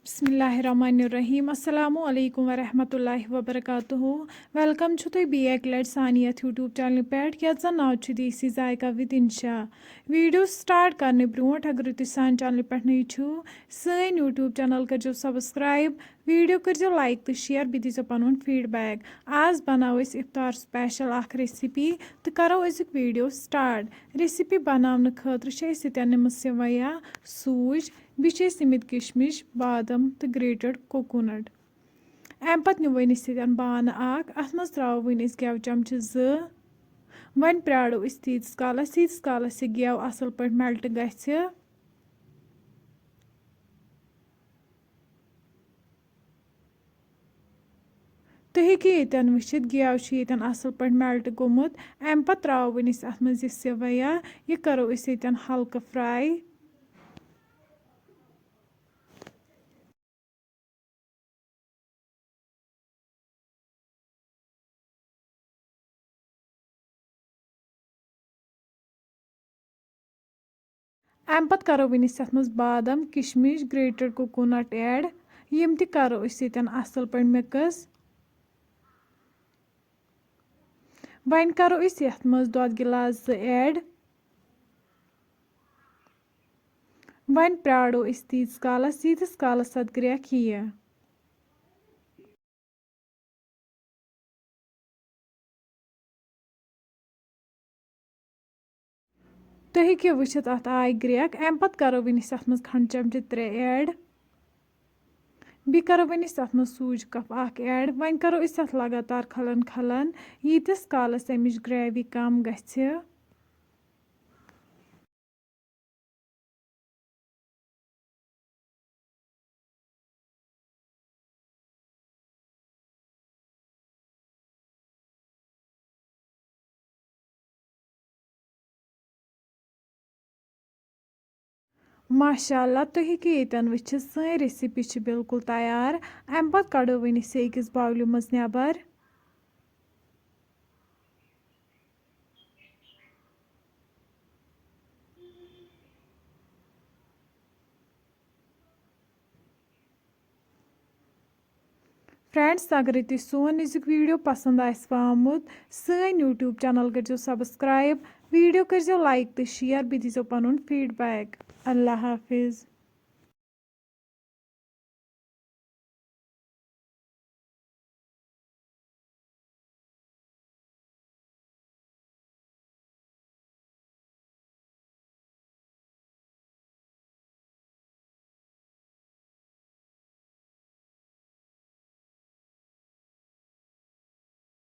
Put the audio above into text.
बिस्मिल्लाहिर्रहमानिर्रहीम अस्सलामु अलैकुम वरहमतुल्लाहि वबरकातुहू वेलकम छु तुई बेक लेट सानी यथ यूट्यूब चैनल पेट यथ जन नाव छु देसी जायका विद इंशा वीडियो स्टार्ट करने ब्रोट अगर तुम सान चैनल पे नई छु सन यूट्यूब चैनल कर सब्सक्राइब वीडियो कर लाइक तो शेयर बी दीजो पन फीडबैक आज बनाओ इफ्तार स्पेशल अख रेसिपी तो करो अजुक वीडियो स्टार्ट रेसिपी बनाने खतर निम सेवया सूज बीच निमित किशमिश बादम तो ग्रेटेड कोकोनट अम पत वन बान अत मज त्रो वन गेव चमच वन प्राड़ो तीस कालस यह गेव असल पे मेल्ट गि तुम हेको ये वुचित गेव ये असल पे मेल्ट गोमुत अम पत त्रो वन अत मज सेवया यह करो हल्क फ्राई अम पत करो वन अत मज बादम किशमिश ग्रेटेड कोकोनट ऐड यम त करो असल पे मिक्स वन करो यथ मज दोद गिलास ऐड वन प्राड़ो तीस कालस अत ग्रेख यह तुम हेको वुचित अत आय ग्रेख अम पत करो वन अत मज खंड चमच 3 ऐड बी करो वन अत मज सूज कप ऐड वन करो अत लगातार खलन खलन यीतिस कालस अमिच ग्रेवी कम गछि माशाअल्लाह तुम हेको ये वुचित सन रेसिपी बिल्कुल तैयार अम पत कड़ो वन अकिस बाउल मज नेबर फ्रेंड्स अगर तुम सोन अजुक वीडियो पसंद आमुत सन यूट्यूब चैनल कर सब्सक्राइब वीडियो कर लाइक तो शेयर बी दीजो पन फीडबैक अल्लाह हाफिज़।